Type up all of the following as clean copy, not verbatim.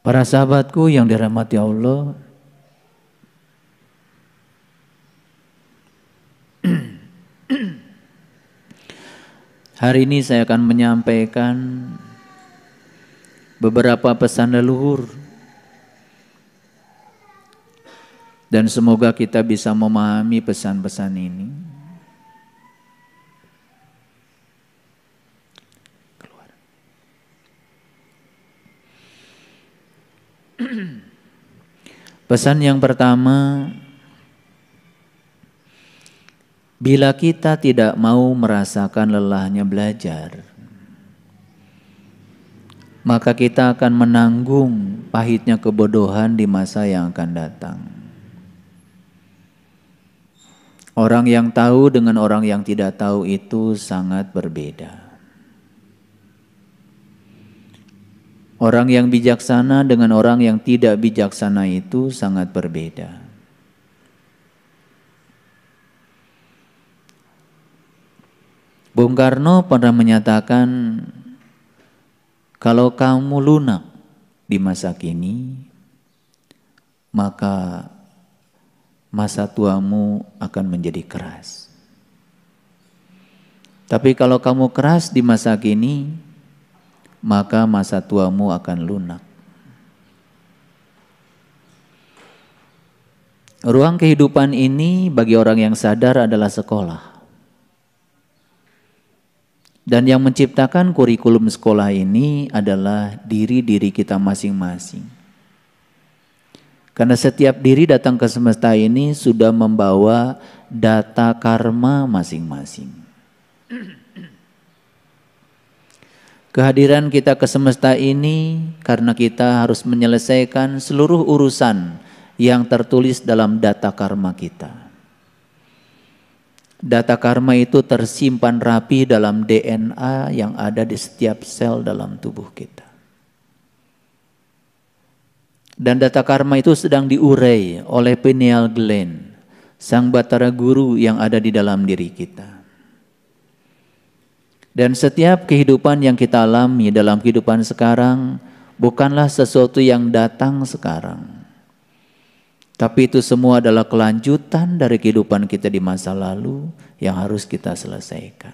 Para sahabatku yang dirahmati Allah, hari ini saya akan menyampaikan beberapa pesan leluhur dan semoga kita bisa memahami pesan-pesan ini. Pesan yang pertama, bila kita tidak mau merasakan lelahnya belajar, maka kita akan menanggung pahitnya kebodohan di masa yang akan datang. Orang yang tahu dengan orang yang tidak tahu itu sangat berbeda. Orang yang bijaksana dengan orang yang tidak bijaksana itu sangat berbeda. Bung Karno pernah menyatakan, kalau kamu lunak di masa kini, maka masa tuamu akan menjadi keras. Tapi kalau kamu keras di masa kini, maka masa tuamu akan lunak. Ruang kehidupan ini bagi orang yang sadar adalah sekolah. Dan yang menciptakan kurikulum sekolah ini adalah diri-diri kita masing-masing. Karena setiap diri datang ke semesta ini sudah membawa data karma masing-masing. Kehadiran kita ke semesta ini karena kita harus menyelesaikan seluruh urusan yang tertulis dalam data karma kita. Data karma itu tersimpan rapi dalam DNA yang ada di setiap sel dalam tubuh kita. Dan data karma itu sedang diurai oleh pineal gland, sang batara guru yang ada di dalam diri kita. Dan setiap kehidupan yang kita alami dalam kehidupan sekarang bukanlah sesuatu yang datang sekarang. Tapi itu semua adalah kelanjutan dari kehidupan kita di masa lalu yang harus kita selesaikan.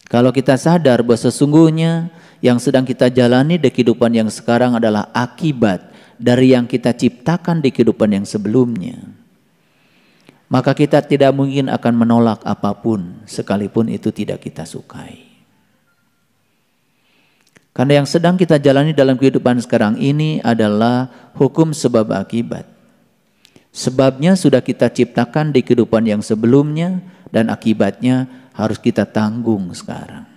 Kalau kita sadar bahwa sesungguhnya yang sedang kita jalani di kehidupan yang sekarang adalah akibat dari yang kita ciptakan di kehidupan yang sebelumnya, maka kita tidak mungkin akan menolak apapun sekalipun itu tidak kita sukai. Karena yang sedang kita jalani dalam kehidupan sekarang ini adalah hukum sebab akibat. Sebabnya sudah kita ciptakan di kehidupan yang sebelumnya dan akibatnya harus kita tanggung sekarang.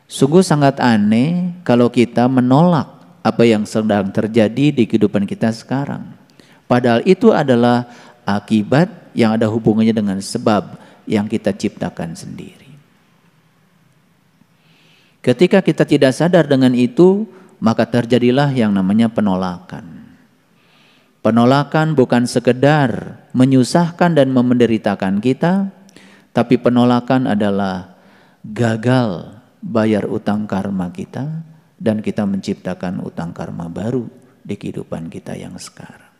Sungguh sangat aneh kalau kita menolak apa yang sedang terjadi di kehidupan kita sekarang. Padahal itu adalah akibat yang ada hubungannya dengan sebab yang kita ciptakan sendiri. Ketika kita tidak sadar dengan itu, maka terjadilah yang namanya penolakan. Penolakan bukan sekedar menyusahkan dan menderitakan kita, tapi penolakan adalah gagal bayar utang karma kita dan kita menciptakan utang karma baru di kehidupan kita yang sekarang.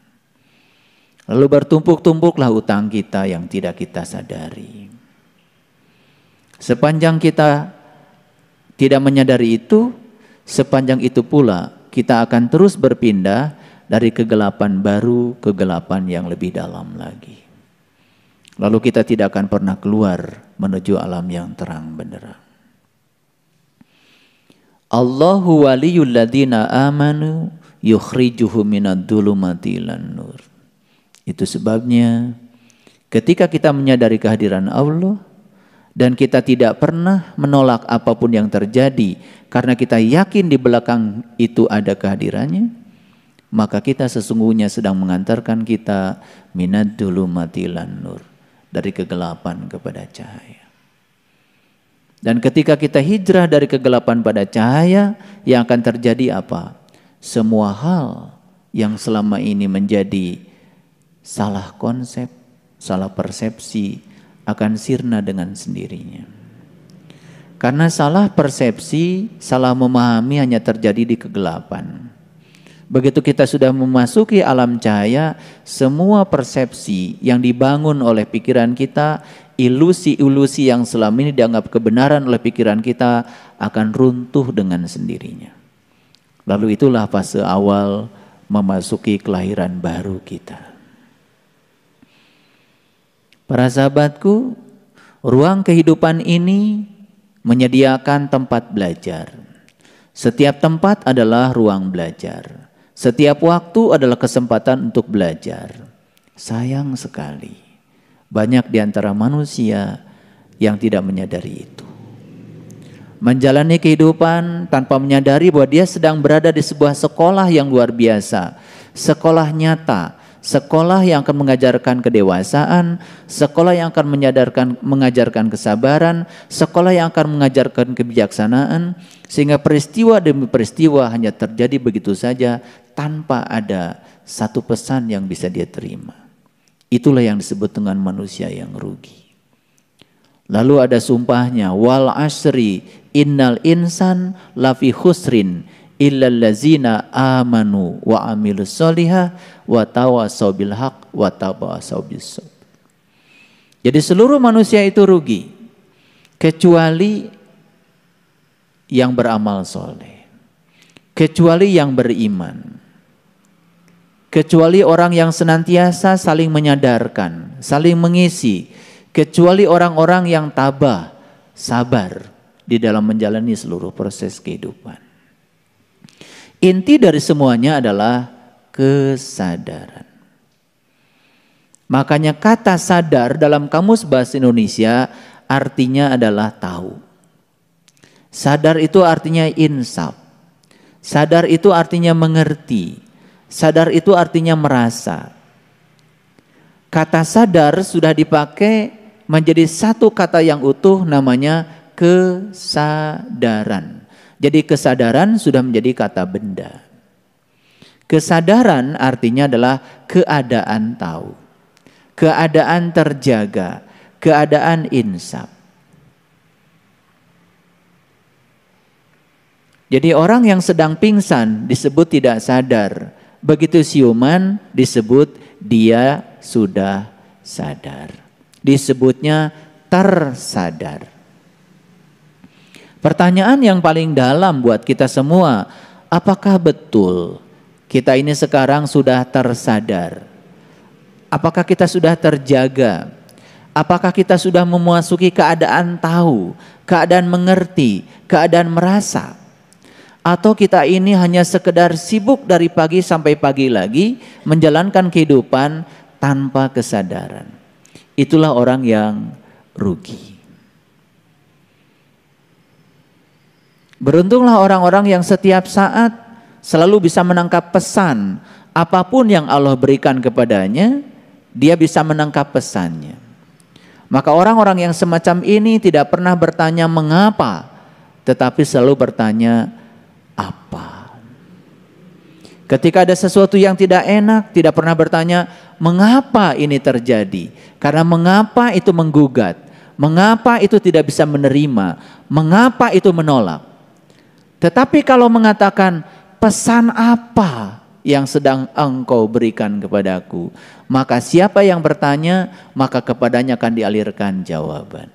Lalu bertumpuk-tumpuklah utang kita yang tidak kita sadari. Sepanjang kita tidak menyadari itu, sepanjang itu pula kita akan terus berpindah dari kegelapan baru ke kegelapan yang lebih dalam lagi. Lalu kita tidak akan pernah keluar menuju alam yang terang benderang. Allahu waliyul ladzina amanu yukhrijuhum minadh dhulumati ilan nur. Itu sebabnya ketika kita menyadari kehadiran Allah dan kita tidak pernah menolak apapun yang terjadi karena kita yakin di belakang itu ada kehadirannya, maka kita sesungguhnya sedang mengantarkan kita minad dhulumati ilan nur, dari kegelapan kepada cahaya. Dan ketika kita hijrah dari kegelapan pada cahaya, yang akan terjadi apa? Semua hal yang selama ini menjadi salah konsep, salah persepsi akan sirna dengan sendirinya. Karena salah persepsi, salah memahami hanya terjadi di kegelapan. Begitu kita sudah memasuki alam cahaya, semua persepsi yang dibangun oleh pikiran kita, ilusi-ilusi yang selama ini dianggap kebenaran oleh pikiran kita akan runtuh dengan sendirinya. Lalu itulah fase awal memasuki kelahiran baru kita. Para sahabatku, ruang kehidupan ini menyediakan tempat belajar. Setiap tempat adalah ruang belajar. Setiap waktu adalah kesempatan untuk belajar. Sayang sekali, banyak di antara manusia yang tidak menyadari itu. Menjalani kehidupan tanpa menyadari bahwa dia sedang berada di sebuah sekolah yang luar biasa. Sekolah nyata, sekolah yang akan mengajarkan kedewasaan, sekolah yang akan mengajarkan kesabaran, sekolah yang akan mengajarkan kebijaksanaan, sehingga peristiwa demi peristiwa hanya terjadi begitu saja tanpa ada satu pesan yang bisa dia terima. Itulah yang disebut dengan manusia yang rugi. Lalu ada sumpahnya, wal asri innal insan lafi khusrin illal ladzina amanu wa amilus solihah wa tawassaw bil haq wa tawassaw bis sabr. Jadi seluruh manusia itu rugi kecuali yang beramal soleh, kecuali yang beriman, kecuali orang yang senantiasa saling menyadarkan, saling mengisi, kecuali orang-orang yang tabah, sabar di dalam menjalani seluruh proses kehidupan. Inti dari semuanya adalah kesadaran. Makanya kata sadar dalam Kamus Bahasa Indonesia artinya adalah tahu. Sadar itu artinya insaf. Sadar itu artinya mengerti. Sadar itu artinya merasa. Kata sadar sudah dipakai menjadi satu kata yang utuh, namanya kesadaran. Jadi kesadaran sudah menjadi kata benda. Kesadaran artinya adalah keadaan tahu, keadaan terjaga, keadaan insaf. Jadi orang yang sedang pingsan disebut tidak sadar. Begitu siuman disebut dia sudah sadar. Disebutnya tersadar. Pertanyaan yang paling dalam buat kita semua, apakah betul kita ini sekarang sudah tersadar? Apakah kita sudah terjaga? Apakah kita sudah memasuki keadaan tahu, keadaan mengerti, keadaan merasa? Atau kita ini hanya sekedar sibuk dari pagi sampai pagi lagi menjalankan kehidupan tanpa kesadaran? Itulah orang yang rugi. Beruntunglah orang-orang yang setiap saat selalu bisa menangkap pesan. Apapun yang Allah berikan kepadanya, dia bisa menangkap pesannya. Maka orang-orang yang semacam ini tidak pernah bertanya mengapa, tetapi selalu bertanya apa. Ketika ada sesuatu yang tidak enak, tidak pernah bertanya mengapa ini terjadi. Karena mengapa itu menggugat, mengapa itu tidak bisa menerima, mengapa itu menolak. Tetapi kalau mengatakan pesan apa yang sedang engkau berikan kepadaku, maka siapa yang bertanya, maka kepadanya akan dialirkan jawaban.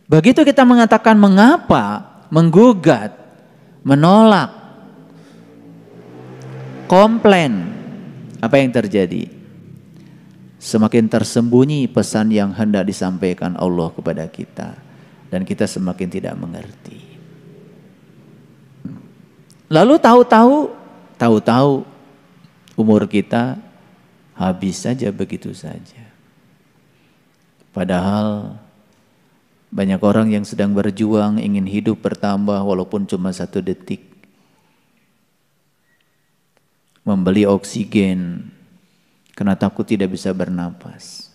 Begitu kita mengatakan mengapa, menggugat, menolak, komplain, apa yang terjadi? Semakin tersembunyi pesan yang hendak disampaikan Allah kepada kita, dan kita semakin tidak mengerti. Lalu tahu-tahu umur kita habis saja begitu saja. Padahal banyak orang yang sedang berjuang ingin hidup bertambah walaupun cuma 1 detik. Membeli oksigen karena takut tidak bisa bernapas.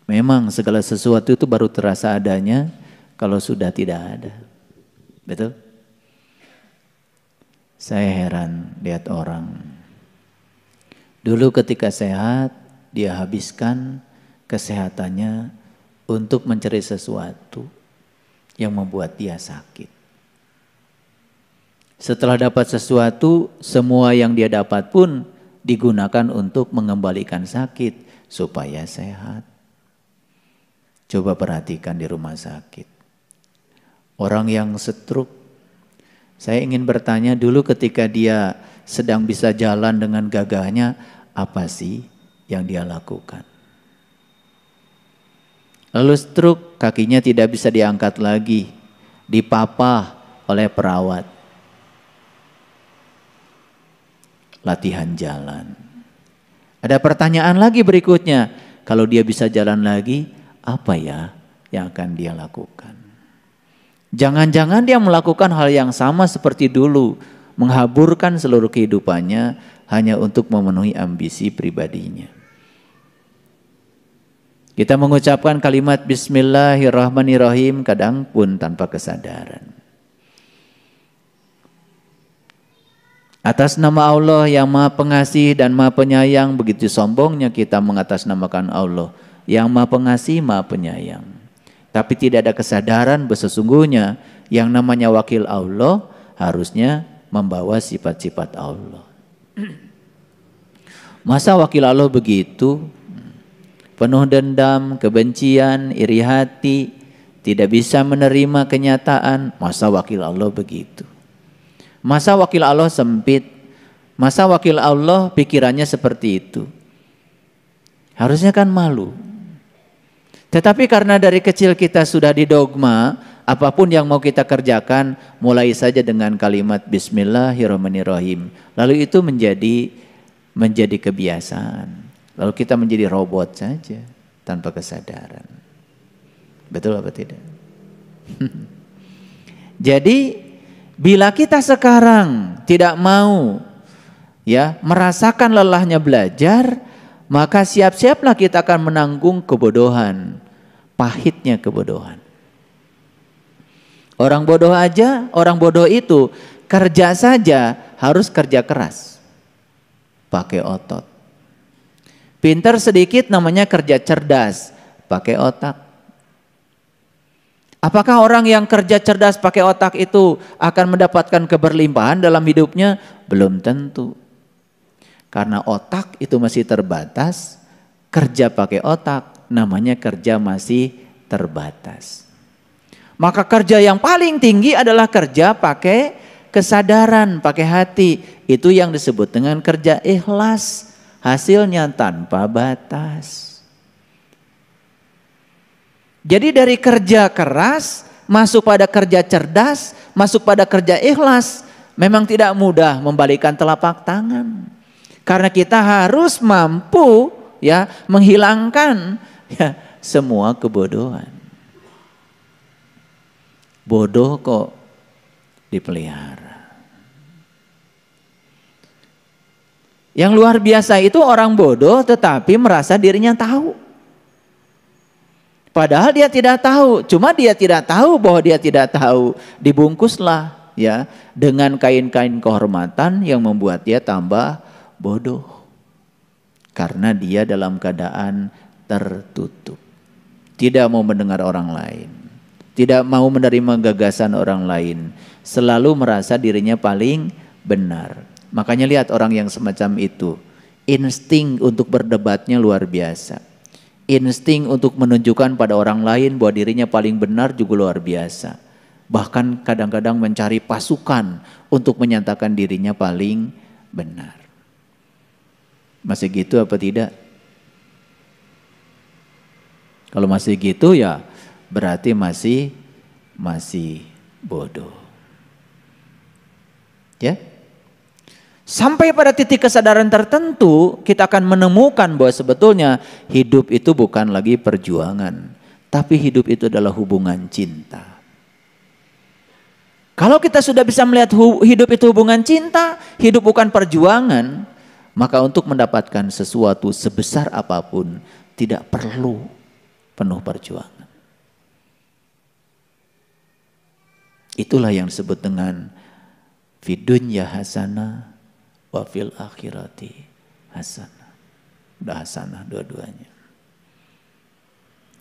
Memang segala sesuatu itu baru terasa adanya kalau sudah tidak ada. Betul? Saya heran lihat orang. Dulu ketika sehat, dia habiskan kesehatannya untuk mencari sesuatu yang membuat dia sakit. Setelah dapat sesuatu, semua yang dia dapat pun digunakan untuk mengembalikan sakit supaya sehat. Coba perhatikan di rumah sakit. Orang yang stroke, saya ingin bertanya dulu ketika dia sedang bisa jalan dengan gagahnya, apa sih yang dia lakukan? Lalu stroke, kakinya tidak bisa diangkat lagi, dipapah oleh perawat. Latihan jalan. Ada pertanyaan lagi berikutnya, kalau dia bisa jalan lagi, apa ya yang akan dia lakukan? Jangan-jangan dia melakukan hal yang sama seperti dulu, menghaburkan seluruh kehidupannya hanya untuk memenuhi ambisi pribadinya. Kita mengucapkan kalimat Bismillahirrahmanirrahim kadang pun tanpa kesadaran. Atas nama Allah yang Maha Pengasih dan Maha Penyayang, begitu sombongnya kita mengatasnamakan Allah yang Maha Pengasih, Maha Penyayang. Tapi tidak ada kesadaran bahwa sesungguhnya yang namanya wakil Allah harusnya membawa sifat-sifat Allah. Masa wakil Allah begitu? Penuh dendam, kebencian, iri hati, tidak bisa menerima kenyataan. Masa wakil Allah begitu? Masa wakil Allah sempit? Masa wakil Allah pikirannya seperti itu? Harusnya kan malu. Tetapi karena dari kecil kita sudah didogma, apapun yang mau kita kerjakan, mulai saja dengan kalimat Bismillahirrahmanirrahim. Lalu itu menjadi kebiasaan. Lalu kita menjadi robot saja tanpa kesadaran. Betul apa tidak? Jadi bila kita sekarang tidak mau merasakan lelahnya belajar, maka siap-siaplah kita akan menanggung kebodohan, pahitnya kebodohan. Orang bodoh itu kerja saja harus kerja keras, pakai otot. Pintar sedikit namanya kerja cerdas, pakai otak. Apakah orang yang kerja cerdas pakai otak itu akan mendapatkan keberlimpahan dalam hidupnya? Belum tentu. Karena otak itu masih terbatas, kerja pakai otak namanya kerja masih terbatas. Maka kerja yang paling tinggi adalah kerja pakai kesadaran, pakai hati. Itu yang disebut dengan kerja ikhlas. Hasilnya tanpa batas. Jadi dari kerja keras masuk pada kerja cerdas, masuk pada kerja ikhlas, memang tidak mudah membalikan telapak tangan. Karena kita harus mampu menghilangkan semua kebodohan. Bodoh kok dipelihara. Yang luar biasa itu orang bodoh tetapi merasa dirinya tahu. Padahal dia tidak tahu, cuma dia tidak tahu bahwa dia tidak tahu. Dibungkuslah dengan kain-kain kehormatan yang membuat dia tambah bodoh. Karena dia dalam keadaan tertutup. Tidak mau mendengar orang lain. Tidak mau menerima gagasan orang lain. Selalu merasa dirinya paling benar. Makanya lihat orang yang semacam itu, insting untuk berdebatnya luar biasa. Insting untuk menunjukkan pada orang lain bahwa dirinya paling benar juga luar biasa. Bahkan kadang-kadang mencari pasukan untuk menyatakan dirinya paling benar. Masih gitu apa tidak? Kalau masih gitu ya berarti masih bodoh. Ya? Sampai pada titik kesadaran tertentu kita akan menemukan bahwa sebetulnya hidup itu bukan lagi perjuangan, tapi hidup itu adalah hubungan cinta. Kalau kita sudah bisa melihat hidup itu hubungan cinta, hidup bukan perjuangan, maka untuk mendapatkan sesuatu sebesar apapun tidak perlu penuh perjuangan. Itulah yang disebut dengan fidunya hasanah wa fil akhirati hasanah. Udah hasanah dua-duanya.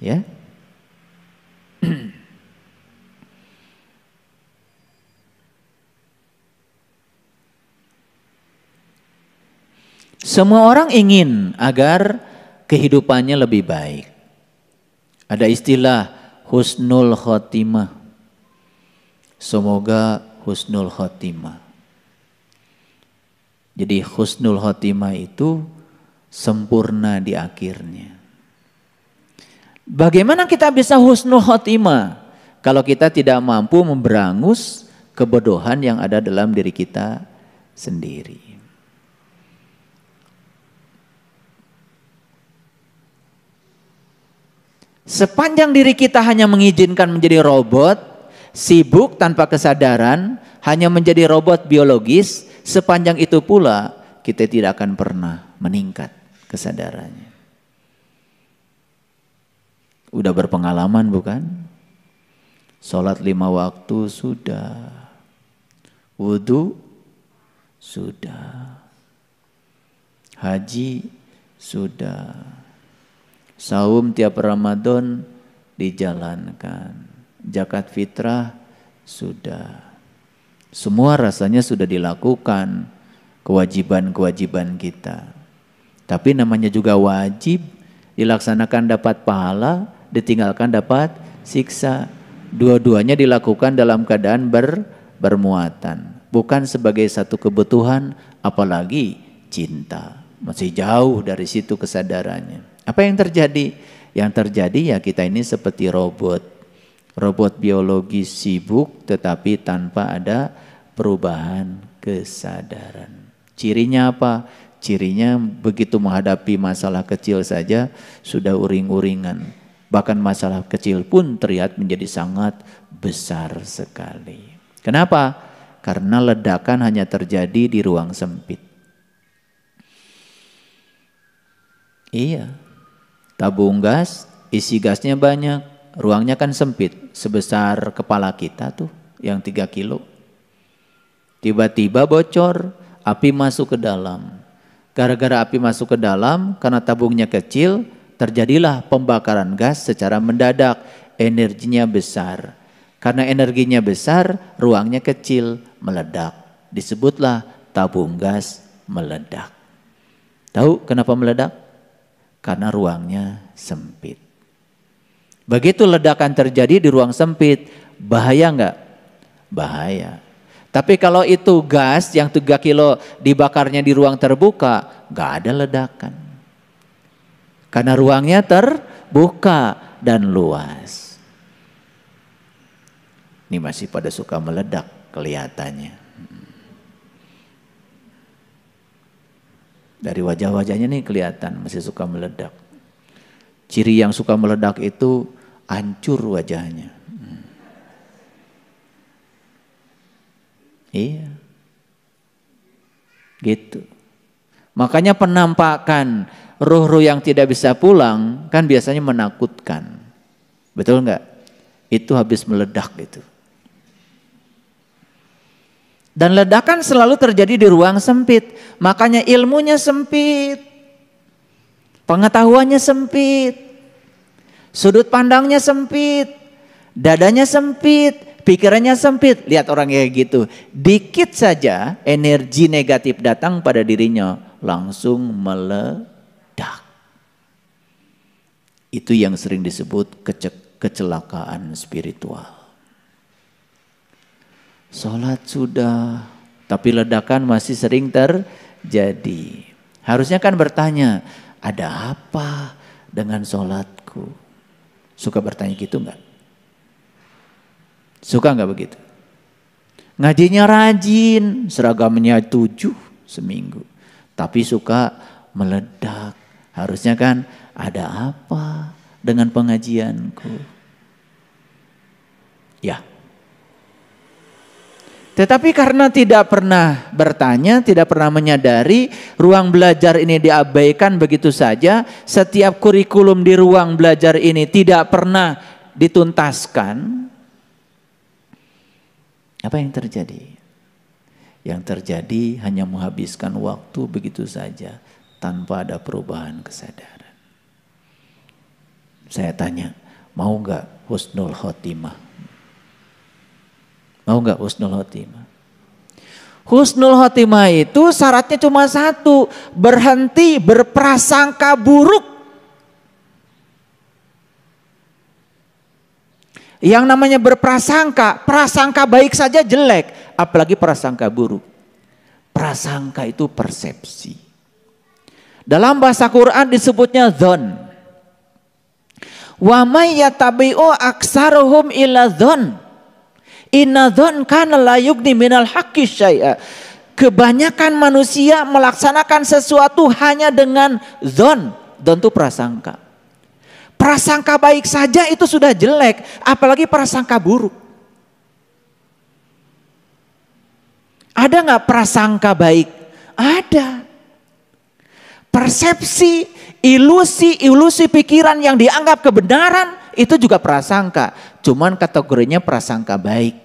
Ya. Semua orang ingin agar kehidupannya lebih baik. Ada istilah husnul khotimah. Semoga husnul khotimah. Jadi husnul khotimah itu sempurna di akhirnya. Bagaimana kita bisa husnul khotimah kalau kita tidak mampu memberangus kebodohan yang ada dalam diri kita sendiri? Sepanjang diri kita hanya mengizinkan menjadi robot, sibuk tanpa kesadaran, hanya menjadi robot biologis, sepanjang itu pula kita tidak akan pernah meningkat kesadarannya. Udah berpengalaman bukan? Sholat 5 waktu sudah, wudu sudah, haji sudah, saum tiap Ramadan dijalankan, zakat fitrah sudah. Semua rasanya sudah dilakukan, kewajiban-kewajiban kita. Tapi namanya juga wajib, dilaksanakan dapat pahala, ditinggalkan dapat siksa. Dua-duanya dilakukan dalam keadaan bermuatan. Bukan sebagai satu kebutuhan, apalagi cinta. Masih jauh dari situ kesadarannya. Apa yang terjadi? Yang terjadi ya kita ini seperti robot. Robot biologis sibuk tetapi tanpa ada perubahan kesadaran. Cirinya apa? Cirinya begitu menghadapi masalah kecil saja sudah uring-uringan. Bahkan masalah kecil pun terlihat menjadi sangat besar sekali. Kenapa? Karena ledakan hanya terjadi di ruang sempit. Iya. Tabung gas, isi gasnya banyak, ruangnya kan sempit, sebesar kepala kita tuh, yang 3 kilo. Tiba-tiba bocor, api masuk ke dalam. Gara-gara api masuk ke dalam, karena tabungnya kecil, terjadilah pembakaran gas secara mendadak, energinya besar. Karena energinya besar, ruangnya kecil, meledak. Disebutlah tabung gas meledak. Tahu kenapa meledak? Karena ruangnya sempit. Begitu ledakan terjadi di ruang sempit, bahaya enggak? Bahaya. Tapi kalau itu gas yang 3 kilo dibakarnya di ruang terbuka, enggak ada ledakan. Karena ruangnya terbuka dan luas. Ini masih pada suka meledak kelihatannya. Dari wajah-wajahnya nih kelihatan masih suka meledak. Ciri yang suka meledak itu hancur wajahnya. Iya. Gitu. Makanya penampakan ruh-ruh yang tidak bisa pulang kan biasanya menakutkan. Betul enggak? Itu habis meledak itu. Dan ledakan selalu terjadi di ruang sempit. Makanya ilmunya sempit. Pengetahuannya sempit. Sudut pandangnya sempit. Dadanya sempit. Pikirannya sempit. Lihat orang kayak gitu. Dikit saja energi negatif datang pada dirinya. Langsung meledak. Itu yang sering disebut kecelakaan spiritual. Sholat sudah, tapi ledakan masih sering terjadi. Harusnya kan bertanya, ada apa dengan sholatku? Suka bertanya gitu enggak? Suka enggak begitu? Ngajinya rajin, seragamnya 7 seminggu. Tapi suka meledak. Harusnya kan ada apa dengan pengajianku? Ya. Tetapi karena tidak pernah bertanya, tidak pernah menyadari, ruang belajar ini diabaikan begitu saja. Setiap kurikulum di ruang belajar ini tidak pernah dituntaskan. Apa yang terjadi? Yang terjadi hanya menghabiskan waktu begitu saja tanpa ada perubahan kesadaran. Saya tanya, mau nggak husnul khotimah? Mau nggak husnul khotimah? Husnul khotimah itu syaratnya cuma satu, berhenti berprasangka buruk. Yang namanya berprasangka, prasangka baik saja jelek, apalagi prasangka buruk. Prasangka itu persepsi. Dalam bahasa Quran disebutnya dzon. Wa may yatabi'u aksaruhum illa dzon. Inna dzon kana la yughni minal haqqi syai'a. Kebanyakan manusia melaksanakan sesuatu hanya dengan dzon. Dzon itu prasangka. Prasangka baik saja itu sudah jelek, apalagi prasangka buruk. Ada nggak prasangka baik? Ada. Persepsi, ilusi pikiran yang dianggap kebenaran itu juga prasangka. Cuman kategorinya prasangka baik.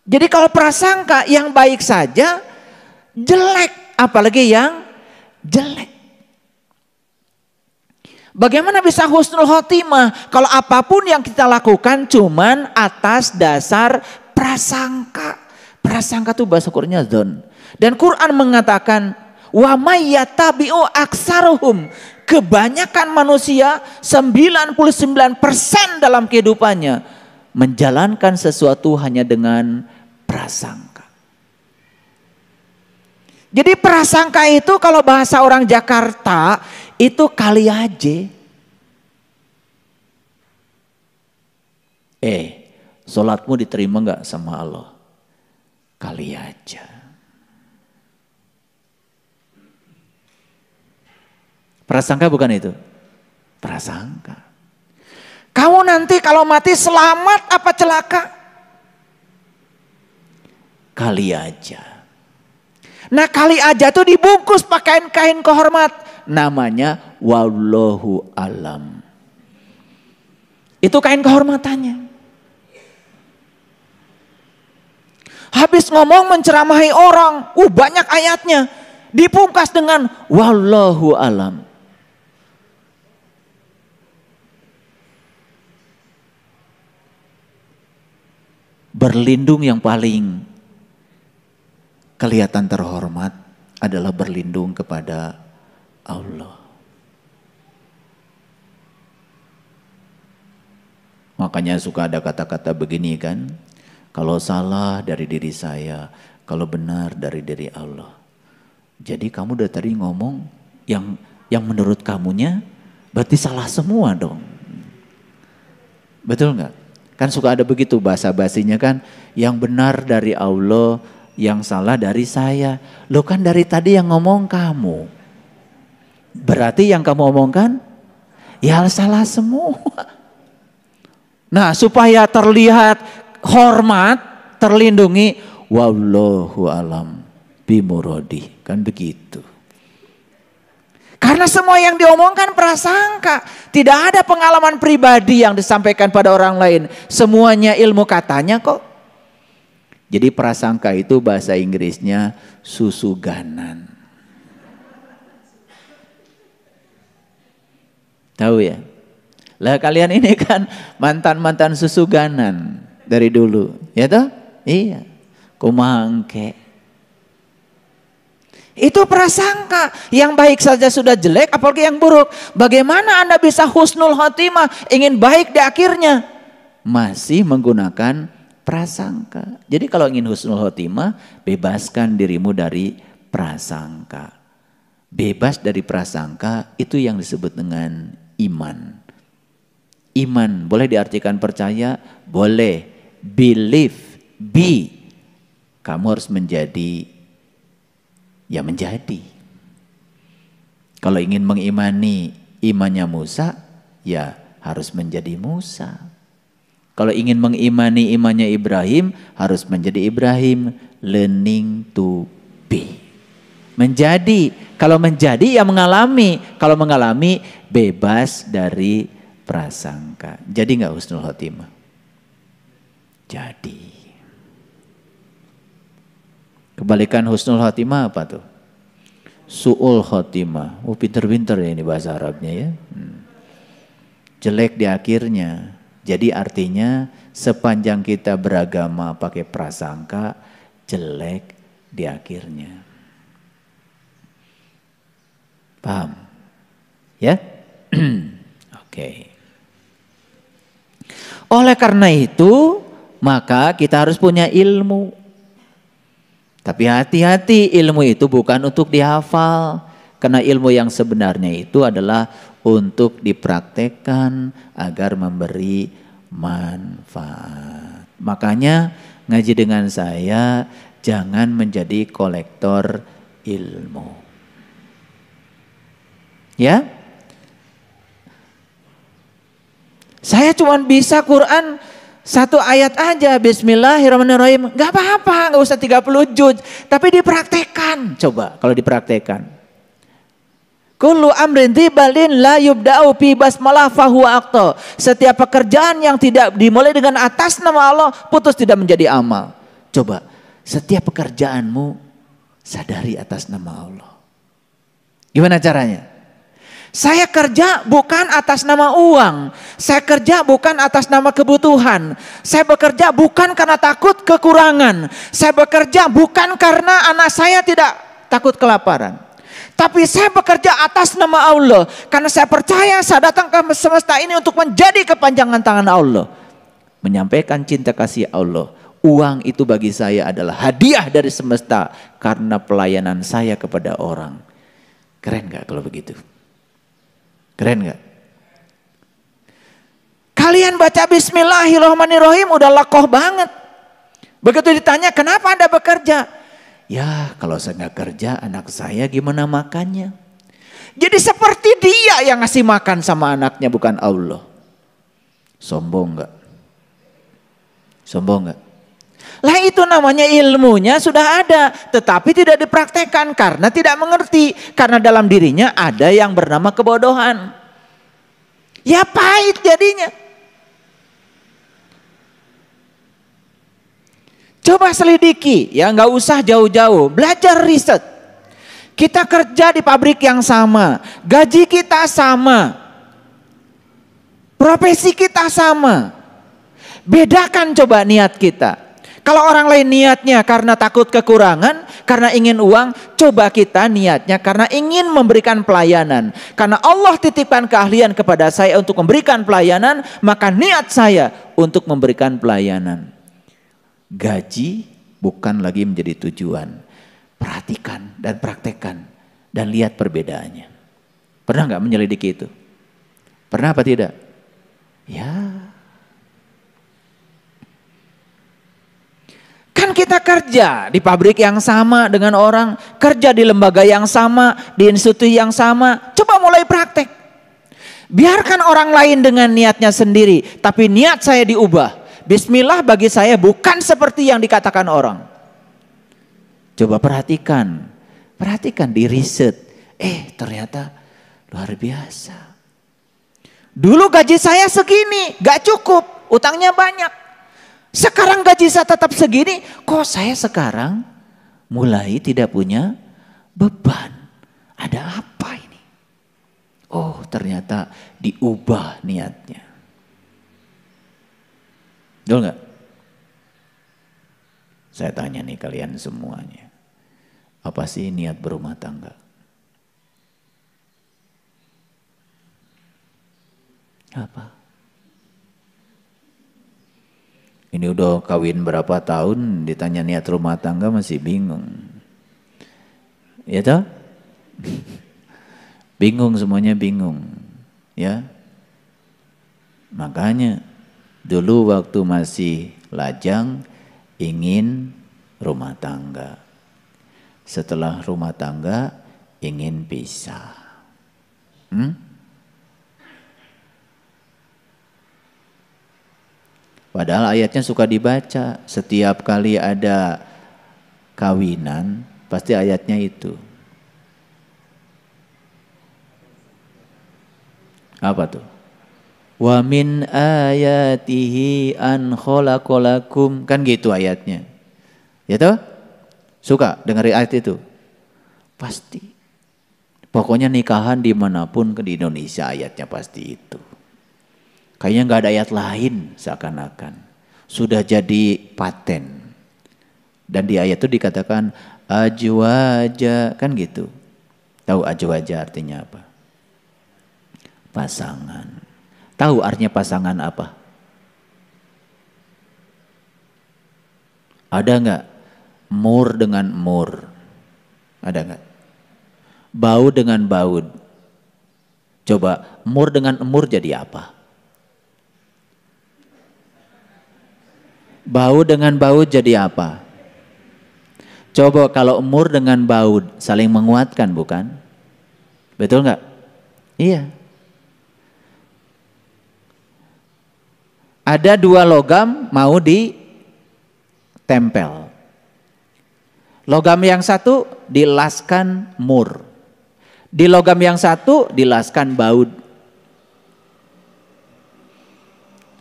Jadi kalau prasangka yang baik saja jelek, apalagi yang jelek. Bagaimana bisa husnul khotimah kalau apapun yang kita lakukan cuman atas dasar prasangka. Prasangka itu bahasa Qur'annya dzon. Dan Quran mengatakan wa may yatabi'u aksaruhum. Kebanyakan manusia 99% dalam kehidupannya menjalankan sesuatu hanya dengan prasangka. Jadi prasangka itu kalau bahasa orang Jakarta itu kali aja. Sholatmu diterima nggak sama Allah? Kali aja. Prasangka bukan itu? Prasangka. Kamu nanti kalau mati selamat apa celaka? Kali aja. Nah kali aja tuh dibungkus pakai kain kehormat. Namanya wallahu alam. Itu kain kehormatannya. Habis ngomong menceramahi orang. Banyak ayatnya. Dipungkas dengan wallahu alam. Berlindung yang paling kelihatan terhormat adalah berlindung kepada Allah. Makanya suka ada kata-kata begini kan, kalau salah dari diri saya, kalau benar dari diri Allah. Jadi kamu dari tadi ngomong yang menurut kamunya berarti salah semua dong. Betul nggak? Kan suka ada begitu bahasa basinya kan, yang benar dari Allah, yang salah dari saya. Lo kan dari tadi yang ngomong kamu. Berarti yang kamu omongkan ya salah semua. Nah supaya terlihat hormat, terlindungi, wallahu alam bimuradi. Kan begitu. Karena semua yang diomongkan prasangka. Tidak ada pengalaman pribadi yang disampaikan pada orang lain. Semuanya ilmu katanya kok. Jadi prasangka itu bahasa Inggrisnya susuganan. Tahu ya? Lah kalian ini kan mantan-mantan susuganan dari dulu. Ya toh? Iya. Kumangke. Itu prasangka, yang baik saja sudah jelek apalagi yang buruk. Bagaimana Anda bisa husnul khotimah, ingin baik di akhirnya? Masih menggunakan prasangka. Jadi kalau ingin husnul khotimah, bebaskan dirimu dari prasangka. Bebas dari prasangka itu yang disebut dengan iman. Iman boleh diartikan percaya, boleh. Believe, be. Kamu harus menjadi, ya menjadi. Kalau ingin mengimani imannya Musa, ya harus menjadi Musa. Kalau ingin mengimani imannya Ibrahim, harus menjadi Ibrahim. Learning to be. Menjadi. Kalau menjadi ya mengalami. Kalau mengalami bebas dari prasangka. Jadi nggak husnul khotimah? Jadi. Kebalikan husnul khotimah apa tuh? Su'ul khotimah. Pinter-pinter ya ini bahasa Arabnya ya. Jelek di akhirnya. Jadi artinya sepanjang kita beragama pakai prasangka, jelek di akhirnya. Paham? Ya? Oke. Oleh karena itu, maka kita harus punya ilmu. Tapi hati-hati, ilmu itu bukan untuk dihafal. Karena ilmu yang sebenarnya itu adalah untuk dipraktekkan agar memberi manfaat. Makanya ngaji dengan saya jangan menjadi kolektor ilmu. Ya? Saya cuma bisa Quran satu ayat aja, Bismillahirrahmanirrahim. Gak apa-apa, gak usah 30 juz. Tapi dipraktekkan, coba kalau dipraktekkan. Kullu amrin tibalin la yubda'u fi basmalah fahuwa aqta. Setiap pekerjaan yang tidak dimulai dengan atas nama Allah, putus tidak menjadi amal. Coba, setiap pekerjaanmu sadari atas nama Allah. Gimana caranya? Saya kerja bukan atas nama uang. Saya kerja bukan atas nama kebutuhan. Saya bekerja bukan karena takut kekurangan. Saya bekerja bukan karena anak saya tidak takut kelaparan. Tapi saya bekerja atas nama Allah. Karena saya percaya saya datang ke semesta ini untuk menjadi kepanjangan tangan Allah. Menyampaikan cinta kasih Allah. Uang itu bagi saya adalah hadiah dari semesta. Karena pelayanan saya kepada orang. Keren gak kalau begitu? Keren gak? Kalian baca Bismillahirrahmanirrahim udah lakoh banget. Begitu ditanya kenapa Anda bekerja? Ya kalau saya nggak kerja anak saya gimana makannya? Jadi seperti dia yang ngasih makan sama anaknya bukan Allah. Sombong nggak? Sombong nggak? Lah itu namanya ilmunya sudah ada. Tetapi tidak dipraktekkan karena tidak mengerti. Karena dalam dirinya ada yang bernama kebodohan. Ya pahit jadinya. Coba selidiki, ya nggak usah jauh-jauh, belajar riset. Kita kerja di pabrik yang sama, gaji kita sama, profesi kita sama. Bedakan coba niat kita. Kalau orang lain niatnya karena takut kekurangan, karena ingin uang, coba kita niatnya karena ingin memberikan pelayanan. Karena Allah titipkan keahlian kepada saya untuk memberikan pelayanan, maka niat saya untuk memberikan pelayanan. Gaji bukan lagi menjadi tujuan. Perhatikan dan praktekkan dan lihat perbedaannya. Pernah nggak menyelidiki itu? Pernah apa tidak? Ya. Kan kita kerja di pabrik yang sama dengan orang, kerja di lembaga yang sama, di institusi yang sama. Coba mulai praktek. Biarkan orang lain dengan niatnya sendiri, tapi niat saya diubah. Bismillah bagi saya bukan seperti yang dikatakan orang. Coba perhatikan. Perhatikan di riset. Ternyata luar biasa. Dulu gaji saya segini, gak cukup, utangnya banyak. Sekarang gaji saya tetap segini, kok saya sekarang mulai tidak punya beban. Ada apa ini? Oh ternyata diubah niatnya. Betul nggak? Saya tanya nih kalian semuanya. Apa sih niat berumah tangga? Apa? Ini udah kawin berapa tahun ditanya niat rumah tangga masih bingung. Ya toh? Bingung semuanya bingung. Ya. Makanya dulu waktu masih lajang ingin rumah tangga. Setelah rumah tangga ingin pisah. Padahal ayatnya suka dibaca. Setiap kali ada kawinan pasti ayatnya itu. Apa tuh? Wa min ayatihi an khalaqalakum, kan gitu ayatnya. Ya toh? Suka dengerin ayat itu? Pasti. Pokoknya nikahan dimanapun di Indonesia ayatnya pasti itu. Kayaknya nggak ada ayat lain seakan-akan. Sudah jadi paten. Dan di ayat itu dikatakan ajwaja, kan gitu. Tahu ajwaja artinya apa? Pasangan. Tahu artinya pasangan apa? Ada nggak? Mur dengan mur. Ada nggak? Baud dengan baud. Coba mur dengan mur jadi apa? Baud dengan baud jadi apa? Coba kalau mur dengan baud saling menguatkan, bukan? Betul nggak? Iya. Ada dua logam mau ditempel. Logam yang satu dilaskan mur. Di logam yang satu dilaskan baud.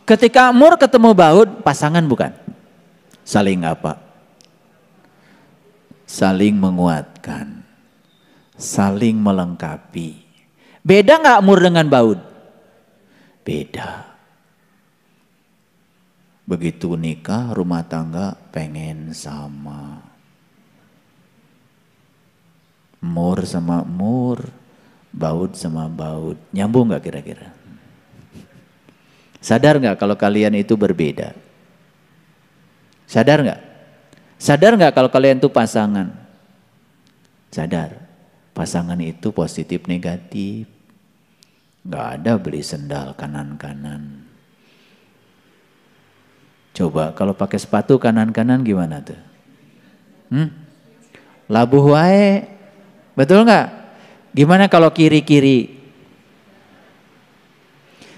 Ketika mur ketemu baud, pasangan bukan? Saling apa? Saling menguatkan. Saling melengkapi. Beda nggak mur dengan baud? Beda. Begitu nikah, rumah tangga pengen sama. Mur sama mur, baud sama baud. Nyambung nggak kira-kira? Sadar nggak kalau kalian itu berbeda? Sadar nggak? Sadar nggak kalau kalian itu pasangan? Sadar. Pasangan itu positif negatif. Nggak ada beli sendal kanan-kanan. Coba kalau pakai sepatu kanan-kanan gimana tuh? Labuh wae. Betul nggak? Gimana kalau kiri-kiri?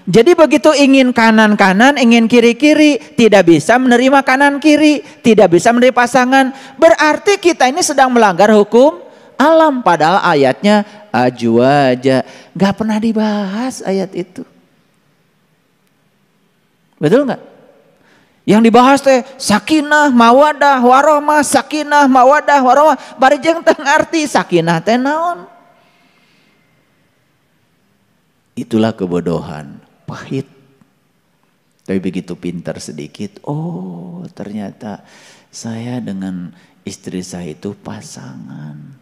Jadi begitu ingin kanan-kanan, ingin kiri-kiri, tidak bisa menerima kanan-kiri, tidak bisa menerima pasangan. Berarti kita ini sedang melanggar hukum alam. Padahal ayatnya ajwaja. Gak pernah dibahas ayat itu. Betul nggak? Yang dibahas teh sakinah, mawadah, warohmah, sakinah, mawadah, warohmah. Bari jeung teu ngarti sakinah teh naon? Itulah kebodohan, pahit. Tapi begitu pintar sedikit, oh ternyata saya dengan istri saya itu pasangan.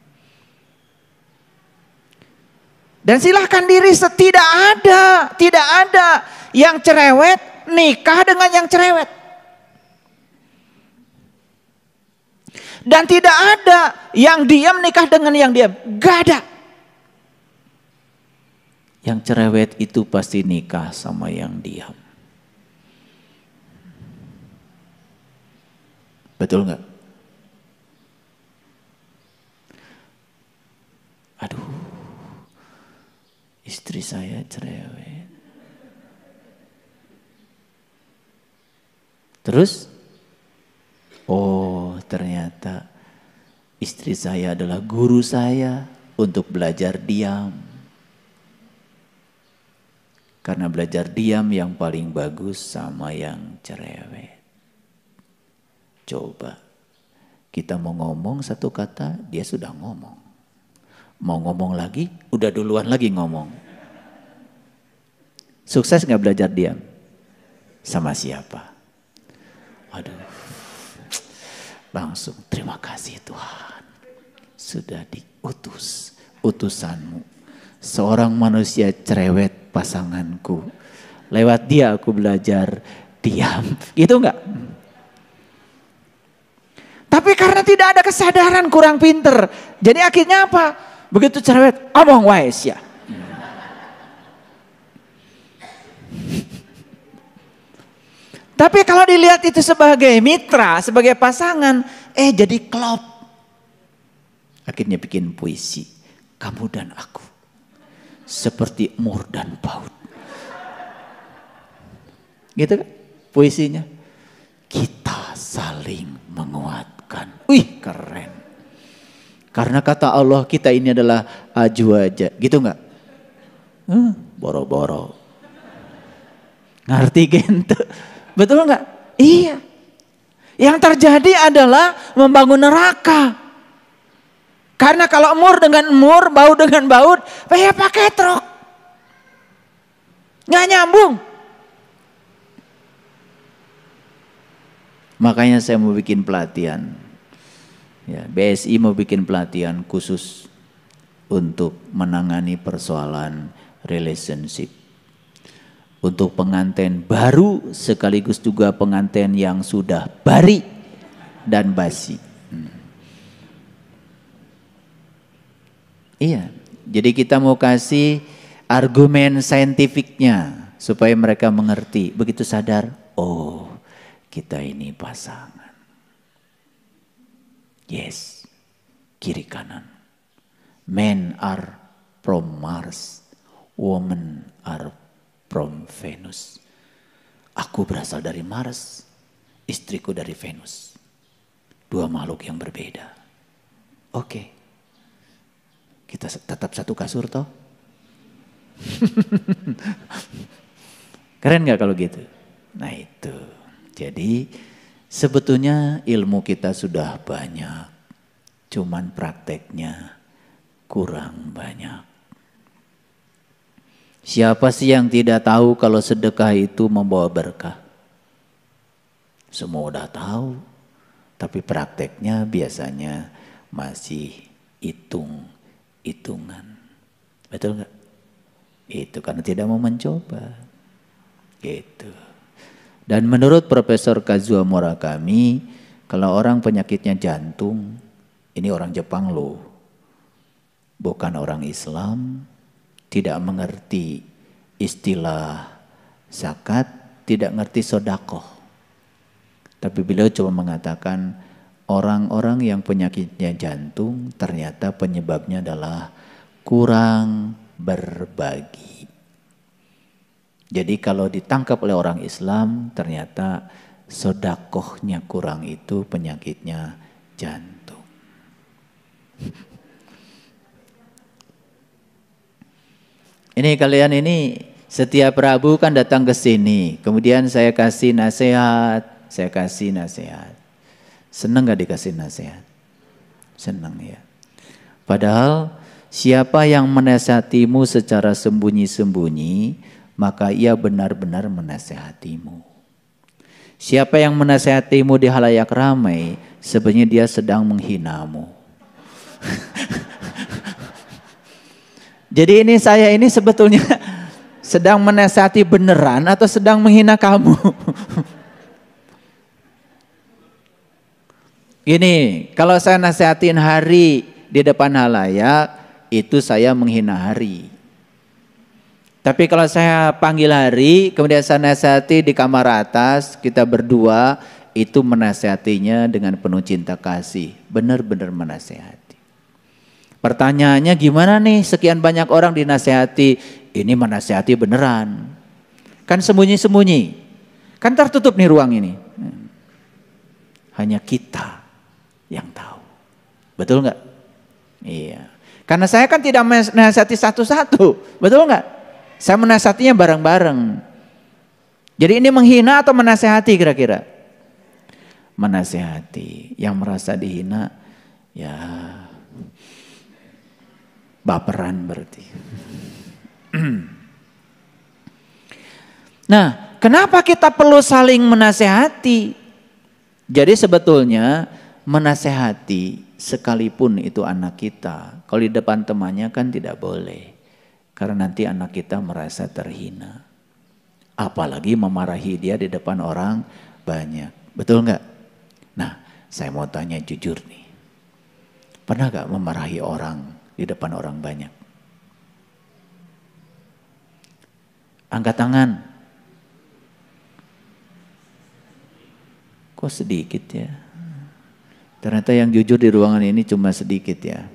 Dan silahkan diri, tidak ada yang cerewet nikah dengan yang cerewet. Dan tidak ada yang diam nikah dengan yang diam. Gak ada. Yang cerewet itu pasti nikah sama yang diam. Betul nggak? Aduh, istri saya cerewet. Terus? Oh, ternyata istri saya adalah guru saya untuk belajar diam. Karena belajar diam yang paling bagus sama yang cerewet. Coba, kita mau ngomong satu kata, dia sudah ngomong. Mau ngomong lagi, udah duluan lagi ngomong. Sukses gak belajar diam? Sama siapa? Aduh. Langsung terima kasih Tuhan. Sudah diutus utusanmu. Seorang manusia cerewet pasanganku. Lewat dia aku belajar diam. Gitu enggak? Tapi karena tidak ada kesadaran, kurang pinter. Jadi akhirnya apa? Begitu cerewet, omong wae sia. Tapi kalau dilihat itu sebagai mitra, sebagai pasangan, jadi klop. Akhirnya bikin puisi. Kamu dan aku seperti mur dan baud. Gitu kan puisinya. Kita saling menguatkan. Wih keren. Karena kata Allah kita ini adalah ajwaja. Gitu enggak? Boro-boro. Ngerti gitu. Betul enggak? Iya. Yang terjadi adalah membangun neraka. Karena kalau mur dengan mur, baud dengan baud, ya pakai truk. Nggak nyambung. Makanya saya mau bikin pelatihan. Ya, BSI mau bikin pelatihan khusus untuk menangani persoalan relationship. Untuk pengantin baru sekaligus juga pengantin yang sudah bari dan basi. Iya, jadi kita mau kasih argumen saintifiknya supaya mereka mengerti. Begitu sadar, oh kita ini pasangan. Yes, kiri kanan. Men are from Mars, women are from Venus. Aku berasal dari Mars, istriku dari Venus. Dua makhluk yang berbeda. Oke. Kita tetap satu kasur toh? Keren gak kalau gitu? Nah itu. Jadi sebetulnya ilmu kita sudah banyak. Cuman prakteknya kurang banyak. Siapa sih yang tidak tahu kalau sedekah itu membawa berkah? Semua udah tahu. Tapi prakteknya biasanya masih hitungan. Betul nggak? Itu karena tidak mau mencoba. Gitu. Dan menurut Profesor Kazuo Murakami, kalau orang penyakitnya jantung, ini orang Jepang loh, bukan orang Islam, tidak mengerti istilah zakat, tidak ngerti sodakoh. Tapi beliau cuma mengatakan orang-orang yang penyakitnya jantung ternyata penyebabnya adalah kurang berbagi. Jadi kalau ditangkap oleh orang Islam ternyata sodakohnya kurang, itu penyakitnya jantung. Ini kalian ini setiap Rabu kan datang ke sini, kemudian saya kasih nasihat. Senang gak dikasih nasihat? Senang ya. Padahal siapa yang menasihatimu secara sembunyi-sembunyi, maka ia benar-benar menasihatimu. Siapa yang menasihatimu di halayak ramai, sebenarnya dia sedang menghinamu. Jadi saya ini sebetulnya sedang menasihati beneran atau sedang menghina kamu? Gini, kalau saya nasihatin Hari di depan halayak, itu saya menghina Hari. Tapi kalau saya panggil Hari, kemudian saya nasihati di kamar atas, kita berdua, itu menasihatinya dengan penuh cinta kasih. Benar-benar menasihati. Pertanyaannya gimana nih, sekian banyak orang dinasihati, ini menasihati beneran. Kan sembunyi-sembunyi, kan tertutup nih ruang ini. Hanya kita yang tahu. Betul nggak? Iya. Karena saya kan tidak menasihati satu-satu. Betul nggak? Saya menasihatinya bareng-bareng. Jadi ini menghina atau menasihati kira-kira? Menasihati. Yang merasa dihina, ya baperan berarti. Nah, kenapa kita perlu saling menasihati? Jadi sebetulnya menasehati sekalipun itu anak kita, kalau di depan temannya kan tidak boleh. Karena nanti anak kita merasa terhina. Apalagi memarahi dia di depan orang banyak. Betul nggak? Nah, saya mau tanya jujur nih. Pernah nggak memarahi orang di depan orang banyak? Angkat tangan. Kok sedikit ya? Ternyata yang jujur di ruangan ini cuma sedikit ya.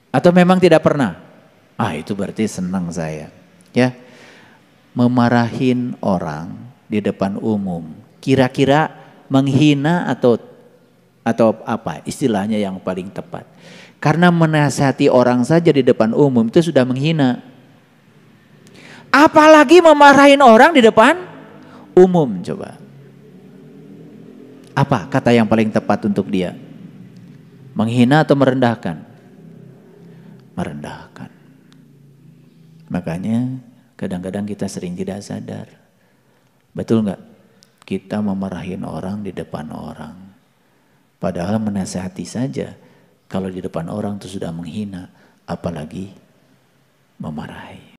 Atau memang tidak pernah? Itu berarti senang saya. Ya, memarahin orang di depan umum, kira-kira menghina atau apa istilahnya yang paling tepat? Karena menasihati orang saja di depan umum itu sudah menghina. Apalagi memarahin orang di depan umum, coba. Apa kata yang paling tepat untuk dia? Menghina atau merendahkan? Merendahkan. Makanya kadang-kadang kita sering tidak sadar. Betul nggak? kita memarahin orang di depan orang. Padahal menasihati saja, kalau di depan orang itu sudah menghina, apalagi memarahi.